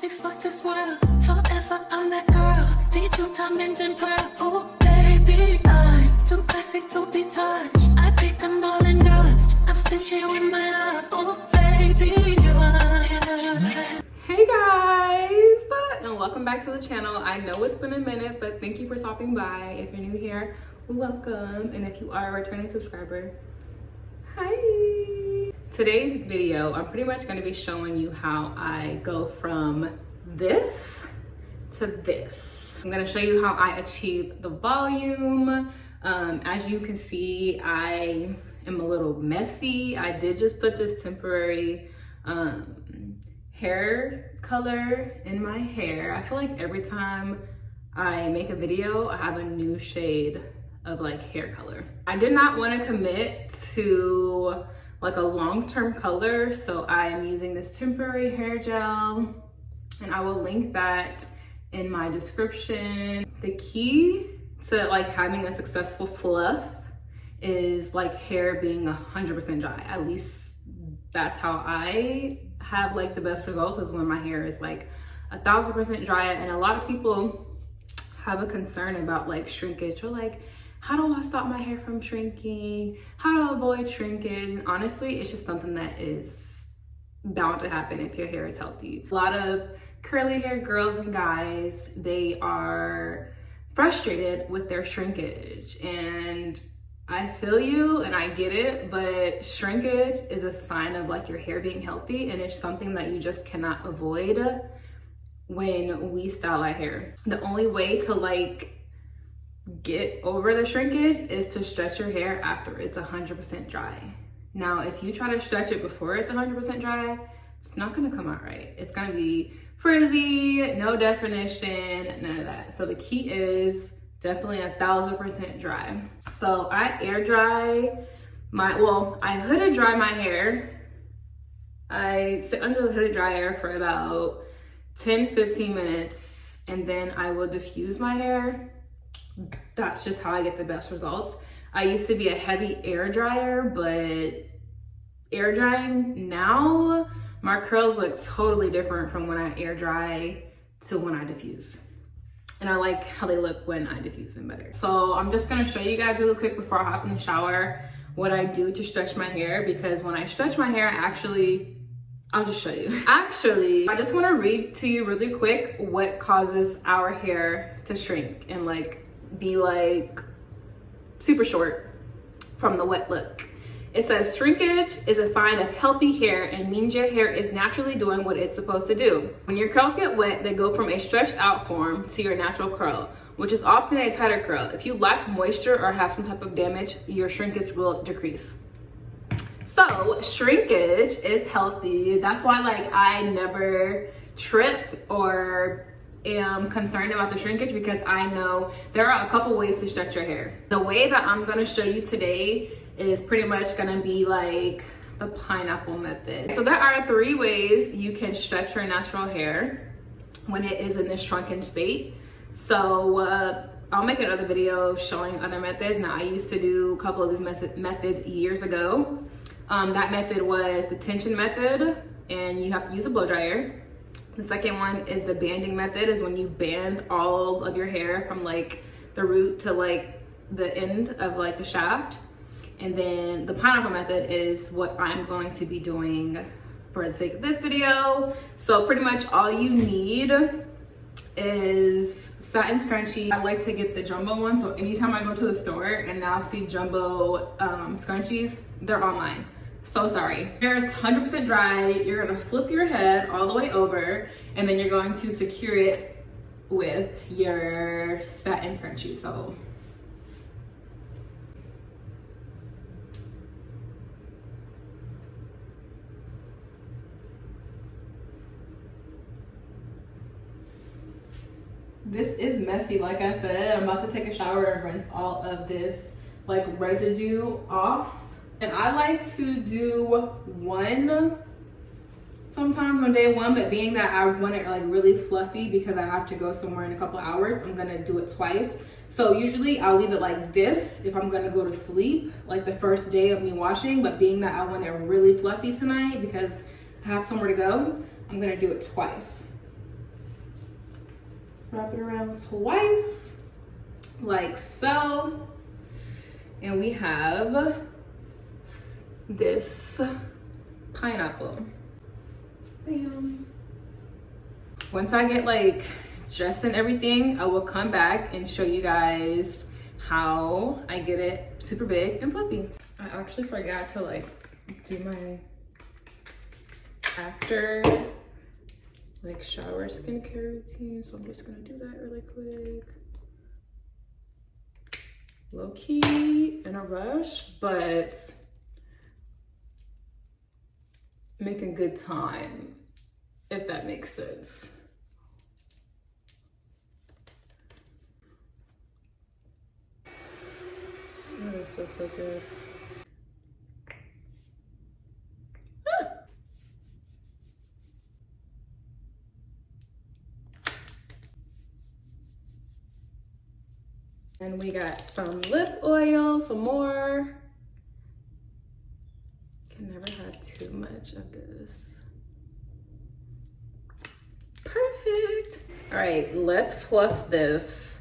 fancy for this world. Forever I'm that girl. Feed you diamonds and pearl. Oh baby, I'm too classy to be touched. I pick them all in dust. I'm stingy with my love. Oh baby, you are. Hey guys, and welcome back to the channel. I know it's been a minute, but thank you for stopping by. If you're new here, welcome, and if you are a returning subscriber, hi. Today's video, I'm pretty much going to be showing you how I go from this to this. I'm going to show you how I achieve the volume. As you can see, I am a little messy. I did just put this temporary hair color in my hair. I feel like every time I make a video, I have a new shade of like hair color. I did not want to commit to like a long-term color, so I am using this temporary hair gel, and I will link that in my description. The key to like having a successful fluff is like hair being 100% dry. At least that's how I have like the best results, is when my hair is like 1000% dry. And a lot of people have a concern about like shrinkage, or like, how do I stop my hair from shrinking? How do I avoid shrinkage? And honestly, it's just something that is bound to happen if your hair is healthy. A lot of curly hair girls and guys, they are frustrated with their shrinkage, and I feel you and I get it, but shrinkage is a sign of like your hair being healthy, and it's something that you just cannot avoid when we style our hair. The only way to like get over the shrinkage is to stretch your hair after it's 100% dry. Now, if you try to stretch it before it's 100% dry, it's not gonna come out right. It's gonna be frizzy, no definition, none of that. So the key is definitely 1000% dry. So I air dry I hooded dry my hair. I sit under the hooded dryer for about 10-15 minutes, and then I will diffuse my hair. That's just how I get the best results. I used to be a heavy air dryer, but air drying now, my curls look totally different from when I air dry to when I diffuse. And I like how they look when I diffuse them better. So I'm just gonna show you guys really quick before I hop in the shower what I do to stretch my hair, because when I stretch my hair, I'll just show you. Actually, I just wanna read to you really quick what causes our hair to shrink and like be like super short from the wet look. It says shrinkage is a sign of healthy hair and means your hair is naturally doing what it's supposed to do. When your curls get wet, they go from a stretched out form to your natural curl, which is often a tighter curl. If you lack moisture or have some type of damage, your shrinkage will decrease. So shrinkage is healthy. That's why like I never trip or am concerned about the shrinkage, because I know there are a couple ways to stretch your hair. The way that I'm gonna show you today is pretty much gonna be like the pineapple method. So there are 3 ways you can stretch your natural hair when it is in this shrunken state. So I'll make another video showing other methods. Now, I used to do a couple of these methods years ago. That method was the tension method, and you have to use a blow dryer. The second one is the banding method, is when you band all of your hair from like the root to like the end of like the shaft. And then the pineapple method is what I'm going to be doing for the sake of this video. So pretty much all you need is satin scrunchie. I like to get the jumbo one, so anytime I go to the store and now see jumbo scrunchies, they're online. So sorry. Hair is 100% dry. You're gonna flip your head all the way over, and then you're going to secure it with your satin scrunchie. So this is messy, like I said. I'm about to take a shower and rinse all of this like residue off. And I like to do one sometimes on day one, but being that I want it like really fluffy because I have to go somewhere in a couple hours, I'm gonna do it twice. So usually I'll leave it like this if I'm gonna go to sleep, like the first day of me washing, but being that I want it really fluffy tonight because I have somewhere to go, I'm gonna do it twice. Wrap it around twice, like so. And we have this pineapple. Bam. Once I get like dressed and everything, I will come back and show you guys how I get it super big and fluffy. I actually forgot to like do my after like shower skincare routine, so I'm just gonna do that really quick. Low key in a rush, but making good time, if that makes sense. Oh, this feels so good. Ah! And we got some lip oil, some more. Can never have too much of this. Perfect. All right, let's fluff this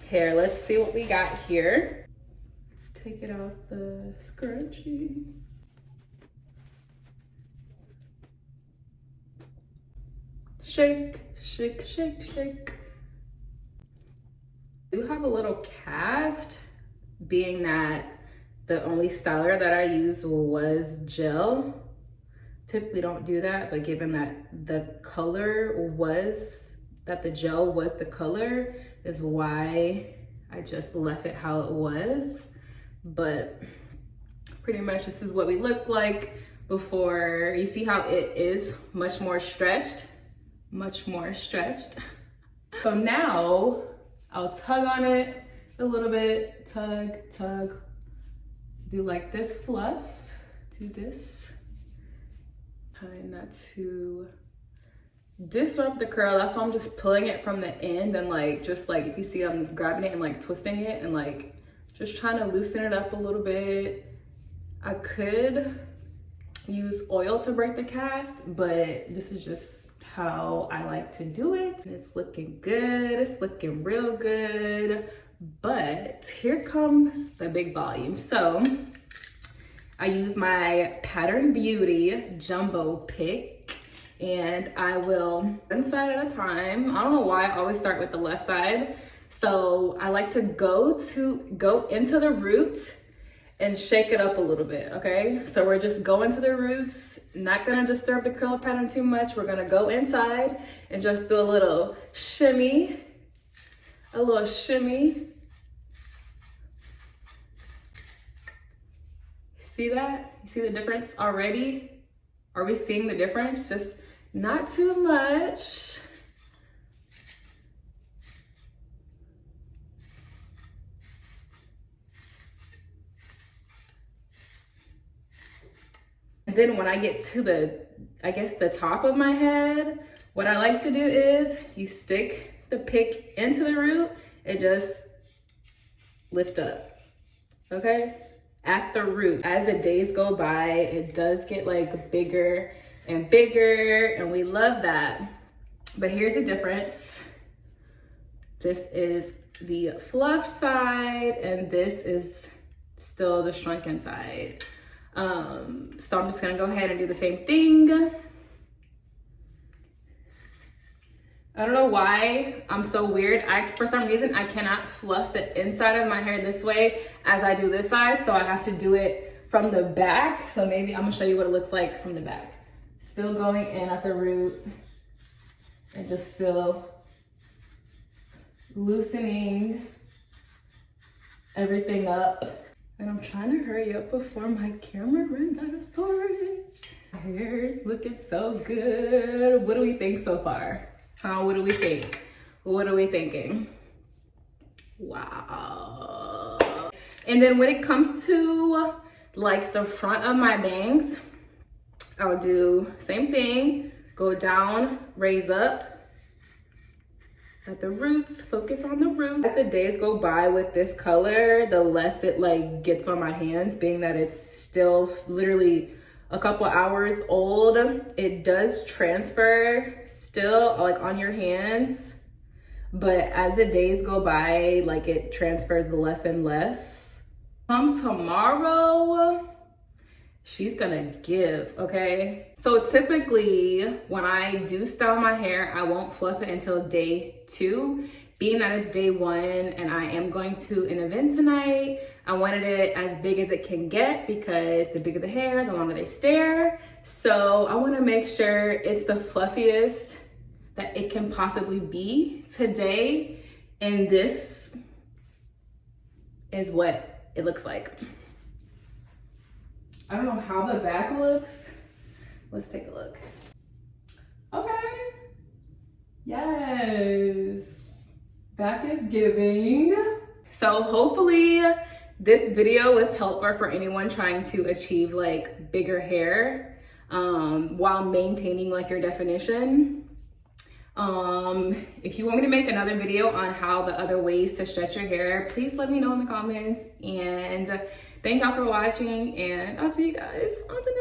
hair. Let's see what we got here. Let's take it out the scrunchie. Shake, shake, shake, shake. I do have a little cast, being that the only styler that I used was gel. Typically don't do that, but given that the color was, that the gel was the color, is why I just left it how it was. But pretty much this is what we looked like before. You see how it is much more stretched, much more stretched. So now I'll tug on it a little bit, tug, tug. Do like this fluff, do this. Trying not to disrupt the curl. That's why I'm just pulling it from the end and like, just like, if you see I'm grabbing it and like twisting it and like, just trying to loosen it up a little bit. I could use oil to break the cast, but this is just how I like to do it. And it's looking good, it's looking real good. But here comes the big volume. So I use my Pattern Beauty Jumbo Pick, and I will one side at a time. I don't know why I always start with the left side. So I like to go into the roots and shake it up a little bit, okay? So we're just going to the roots, not gonna disturb the curl pattern too much. We're gonna go inside and just do a little shimmy, a little shimmy. See that? You see the difference already? Are we seeing the difference? Just not too much. And then when I get to the, I guess the top of my head, what I like to do is you stick the pick into the root and just lift up, okay? At the root. As the days go by, it does get like bigger and bigger, and we love that. But here's the difference. This is the fluff side, and this is still the shrunken side. So I'm just gonna go ahead and do the same thing. I don't know why I'm so weird. For some reason, I cannot fluff the inside of my hair this way as I do this side, so I have to do it from the back. So maybe I'm gonna show you what it looks like from the back. Still going in at the root and just still loosening everything up. And I'm trying to hurry up before my camera runs out of storage. My hair is looking so good. What do we think so far? What do we think? What are we thinking? Wow. And then when it comes to like the front of my bangs, I'll do same thing, go down, raise up at the roots, focus on the roots. As the days go by with this color, the less it like gets on my hands, being that it's still literally a couple hours old. It does transfer still like on your hands but as the days go by, like it transfers less and less. Come tomorrow, she's gonna give, okay? So typically when I do style my hair, I won't fluff it until day 2. Being that it's day 1 and I am going to an event tonight, I wanted it as big as it can get because the bigger the hair, the longer they stare. So I wanna make sure it's the fluffiest that it can possibly be today. And this is what it looks like. I don't know how the back looks. Let's take a look. Okay. Yes. Back is giving. So hopefully this video was helpful for anyone trying to achieve like bigger hair while maintaining like your definition. If you want me to make another video on how the other ways to stretch your hair, please let me know in the comments. And thank y'all for watching, and I'll see you guys on the next